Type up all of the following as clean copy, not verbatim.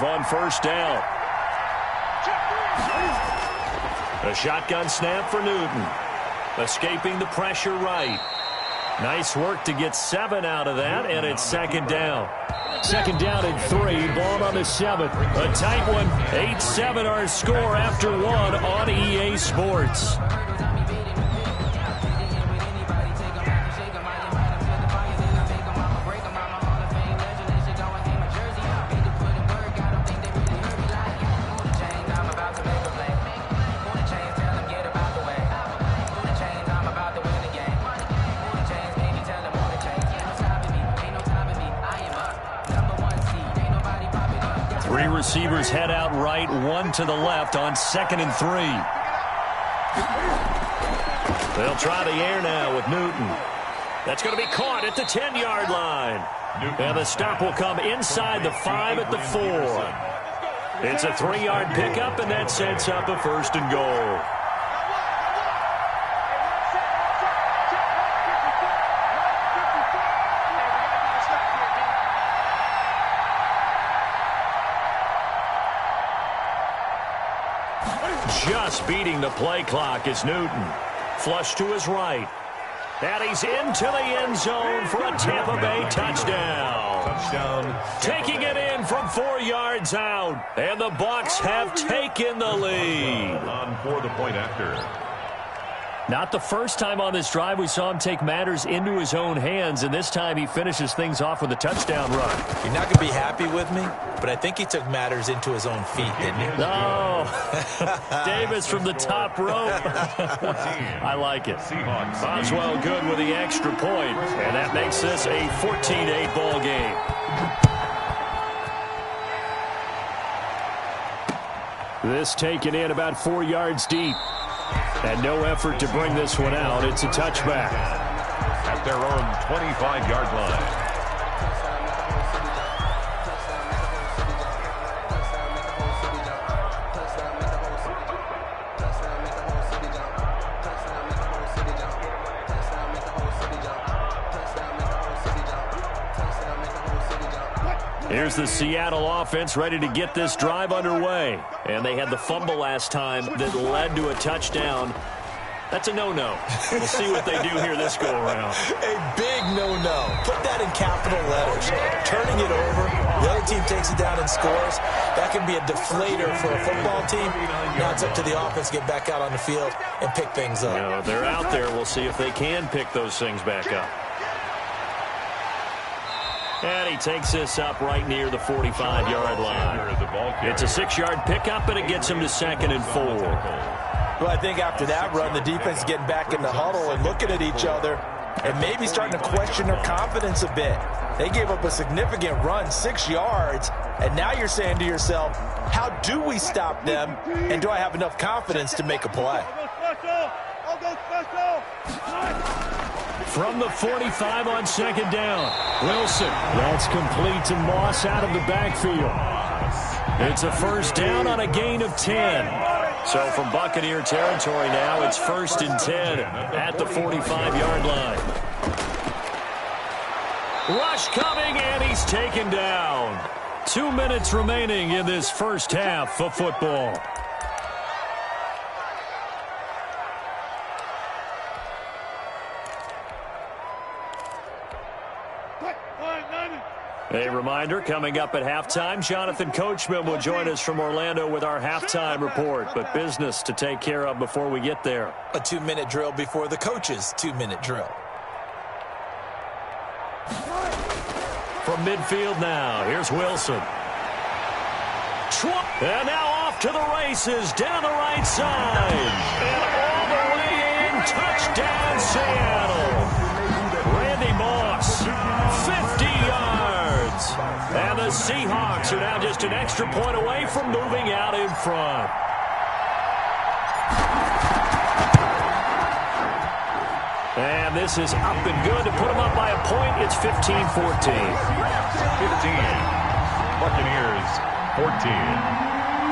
On first down. A shotgun snap for Newton. Escaping the pressure right. Nice work to get 7 out of that, and it's second down. Second down and 3, ball on the 7. A tight one, 8-7 our score after 1 on EA Sports. Receivers head out right, 1 to the left on 2nd and 3. They'll try the air now with Newton. That's going to be caught at the 10-yard line. And the stop will come inside the 5 at the 4. It's a 3-yard pickup, and that sets up a 1st and goal. Just beating the play clock is Newton. Flush to his right. And he's into the end zone for a Tampa Bay touchdown. Taking it in from 4 yards out. And the Bucs have taken the lead. On for the point after. Not the first time on this drive we saw him take matters into his own hands, and this time he finishes things off with a touchdown run. You're not going to be happy with me, but I think he took matters into his own feet, didn't he? No. Davis from the top rope. I like it. Boswell good with the extra point, and that makes this a 14-8 ball game. This taken in about 4 yards deep. And no effort to bring this one out. It's a touchback. At their own 25-yard line. Here's the Seattle offense ready to get this drive underway. And they had the fumble last time that led to a touchdown. That's a no-no. We'll see what they do here this go-around. A big no-no. Put that in capital letters. Turning it over, the other team takes it down and scores. That can be a deflator for a football team. Now it's up to the offense to get back out on the field and pick things up. You know, they're out there. We'll see if they can pick those things back up. And he takes this up right near the 45-yard line. It's a 6-yard pickup, and it gets him to 2nd and 4. Well, I think after that run, the defense is getting back in the huddle and looking at each other and maybe starting to question their confidence a bit. They gave up a significant run, 6 yards, and now you're saying to yourself, how do we stop them, and do I have enough confidence to make a play? From the 45 on 2nd down. Wilson. That's complete to Moss out of the backfield. It's a 1st down on a gain of 10. So from Buccaneer territory now, it's 1st and 10 at the 45-yard line. Rush coming, and he's taken down. 2 minutes remaining in this first half of football. A reminder, coming up at halftime, Jonathan Coachman will join us from Orlando with our halftime report, but business to take care of before we get there. A 2-minute drill before the coach's 2-minute drill. From midfield now, here's Wilson. And now off to the races, down the right side. And all the way in, touchdown Seattle. Randy Moss, 50 yards. And the Seahawks are now just an extra point away from moving out in front. And this is up and good to put them up by a point. It's 15-14. 15. Buccaneers, 14.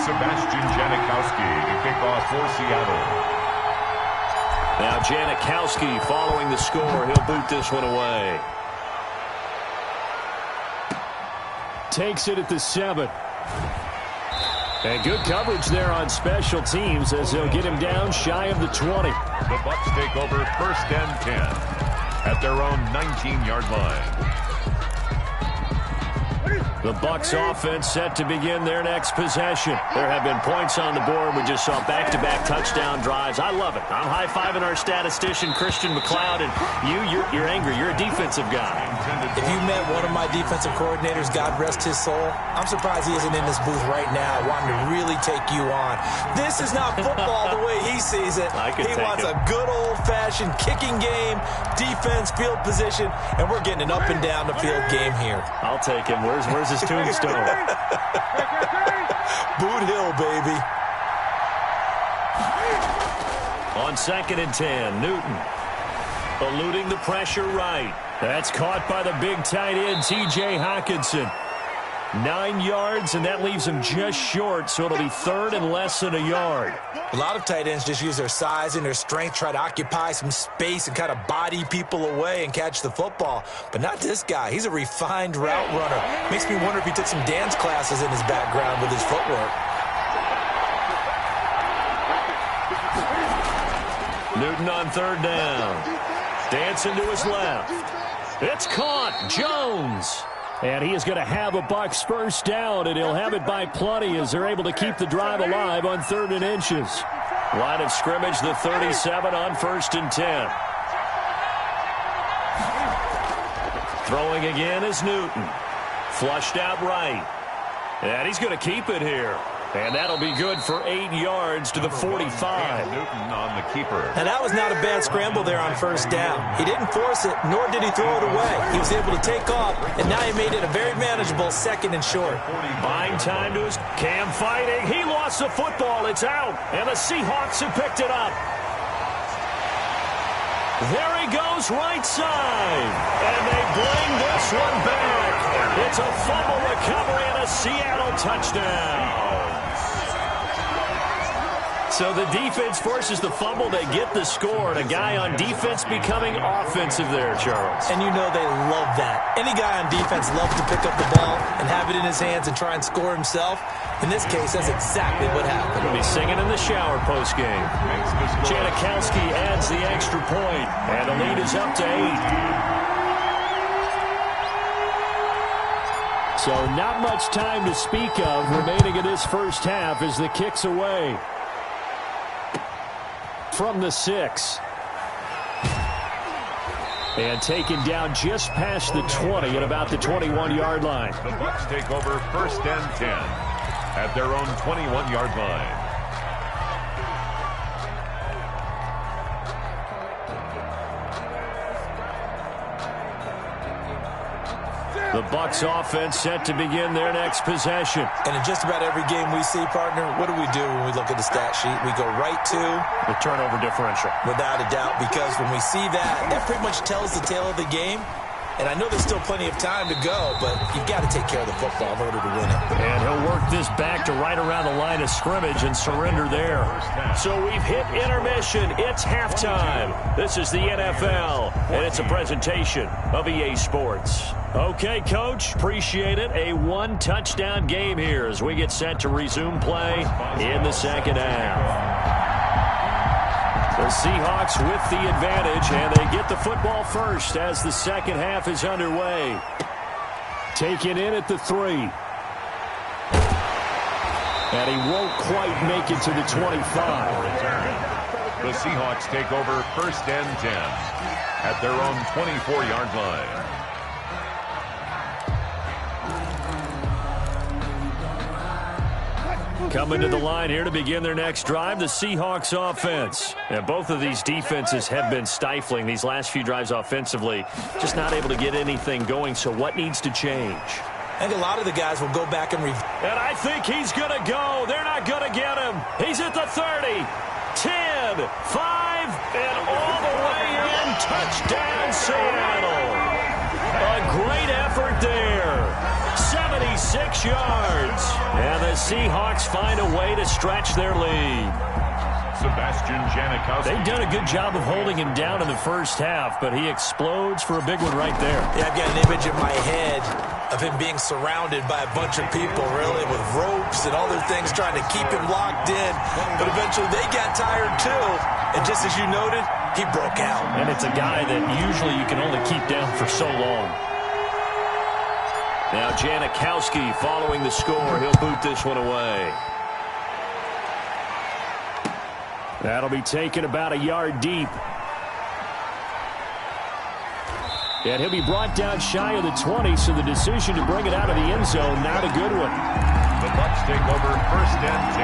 Sebastian Jdawg2437 to kick off for Seattle. Now Jdawg2437 following the score. He'll boot this one away. Takes it at the 7. And good coverage there on special teams as they'll get him down shy of the 20. The Bucs take over 1st and 10 at their own 19-yard line. The Bucs offense set to begin their next possession. There have been points on the board. We just saw back-to-back touchdown drives. I love it. I'm high-fiving our statistician, Christian McLeod, and you're angry. You're a defensive guy. If you met one of my defensive coordinators, God rest his soul, I'm surprised he isn't in this booth right now wanting to really take you on. This is not football the way he sees it. He wants a good old-fashioned kicking game, defense, field position, and we're getting an up-and-down the field game here. I'll take him. Where's his tombstone? Boot Hill, baby. On 2nd and 10, Newton eluding the pressure right. That's caught by the big tight end, T.J. Hockenson. 9 yards, and that leaves him just short, so it'll be 3rd and less than a yard. A lot of tight ends just use their size and their strength, try to occupy some space and kind of body people away and catch the football. But not this guy. He's a refined route runner. Makes me wonder if he took some dance classes in his background with his footwork. Newton on 3rd down. Dancing to his left. It's caught. Jones. And he is going to have a Bucs first down, and he'll have it by plenty as they're able to keep the drive alive on 3rd and inches. Line of scrimmage, the 37 on 1st and 10. Throwing again is Newton. Flushed out right. And he's going to keep it here. And that'll be good for 8 yards to the 45. Newton on the keeper. And that was not a bad scramble there on 1st down. He didn't force it, nor did he throw it away. He was able to take off, and now he made it a very manageable 2nd and short. Buying time to his Cam fighting. He lost the football. It's out. And the Seahawks have picked it up. There he goes right side. And they bring this one back. It's a fumble recovery and a Seattle touchdown. So the defense forces the fumble. They get the score, and a guy on defense becoming offensive there, Charles. And you know they love that. Any guy on defense loves to pick up the ball and have it in his hands and try and score himself. In this case, that's exactly what happened. He'll be singing in the shower postgame. Janikowski adds the extra point, and the lead is up to 8. So not much time to speak of remaining in this first half as the kick's away. From the 6. And taken down just past the 20 at about the 21-yard line. The Bucs take over 1st and 10 at their own 21-yard line. The Bucs offense set to begin their next possession. And in just about every game we see, partner, what do we do when we look at the stat sheet? We go right to the turnover differential. Without a doubt, because when we see that, that pretty much tells the tale of the game. And I know there's still plenty of time to go, but you've got to take care of the football in order to win it. And he'll work this back to right around the line of scrimmage and surrender there. So we've hit intermission. It's halftime. This is the NFL, and it's a presentation of EA Sports. Okay, Coach, appreciate it. A one-touchdown game here as we get set to resume play in the second half. The Seahawks with the advantage, and they get the football first as the second half is underway. Taken in at the 3. And he won't quite make it to the 25. The Seahawks take over 1st and 10 at their own 24-yard line. Coming to the line here to begin their next drive, the Seahawks offense. And both of these defenses have been stifling these last few drives offensively. Just not able to get anything going, so what needs to change? I think a lot of the guys will go back and review. And I think he's going to go. They're not going to get him. He's at the 30, 10, 5, and all the way in. Touchdown, Seattle. A great effort there. 76 yards. And the Seahawks find a way to stretch their lead. Sebastian Janikowski. They've done a good job of holding him down in the first half, but he explodes for a big one right there. Yeah, I've got an image in my head of him being surrounded by a bunch of people, really, with ropes and other things trying to keep him locked in. But eventually they got tired too. And just as you noted, he broke out. And it's a guy that usually you can only keep down for so long. Now Janikowski following the score. He'll boot this one away. That'll be taken about a yard deep. And he'll be brought down shy of the 20, so the decision to bring it out of the end zone, not a good one. The Bucs take over 1st and 10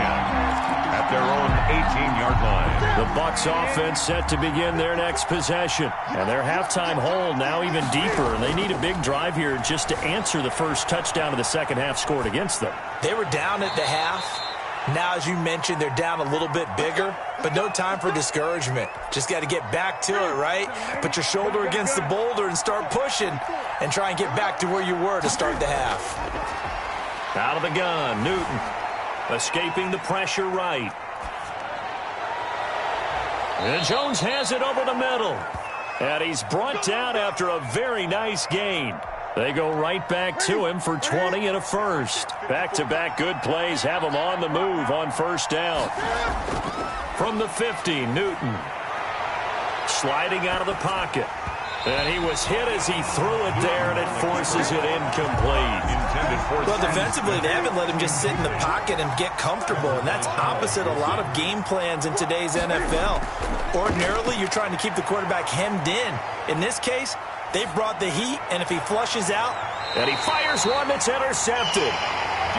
at their own 18-yard line. The Bucs offense set to begin their next possession. And their halftime hole now even deeper, and they need a big drive here just to answer the first touchdown of the second half scored against them. They were down at the half. Now, as you mentioned, they're down a little bit bigger, but no time for discouragement. Just got to get back to it, right? Put your shoulder against the boulder and start pushing and try and get back to where you were to start the half. Out of the gun, Newton escaping the pressure right. And Jones has it over the middle. And he's brought down after a very nice gain. They go right back to him for 20 and a first. Back-to-back good plays have him on the move on first down. From the 50, Newton sliding out of the pocket. And he was hit as he threw it there, and it forces it incomplete. Well, defensively, they haven't let him just sit in the pocket and get comfortable, and that's opposite a lot of game plans in today's NFL. Ordinarily, you're trying to keep the quarterback hemmed in. In this case, they brought the heat, and if he flushes out. And he fires one that's intercepted.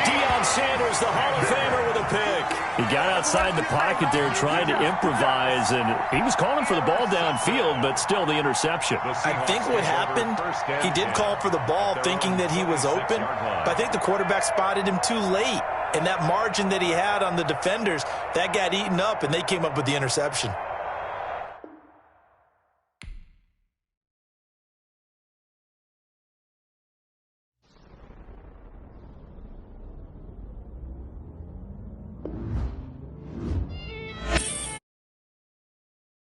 Deion Sanders, the Hall of Famer, with a pick. He got outside the pocket there trying to improvise, and he was calling for the ball downfield, but still the interception. I think what happened, he did call for the ball thinking that he was open, but I think the quarterback spotted him too late. And that margin that he had on the defenders, that got eaten up, and they came up with the interception.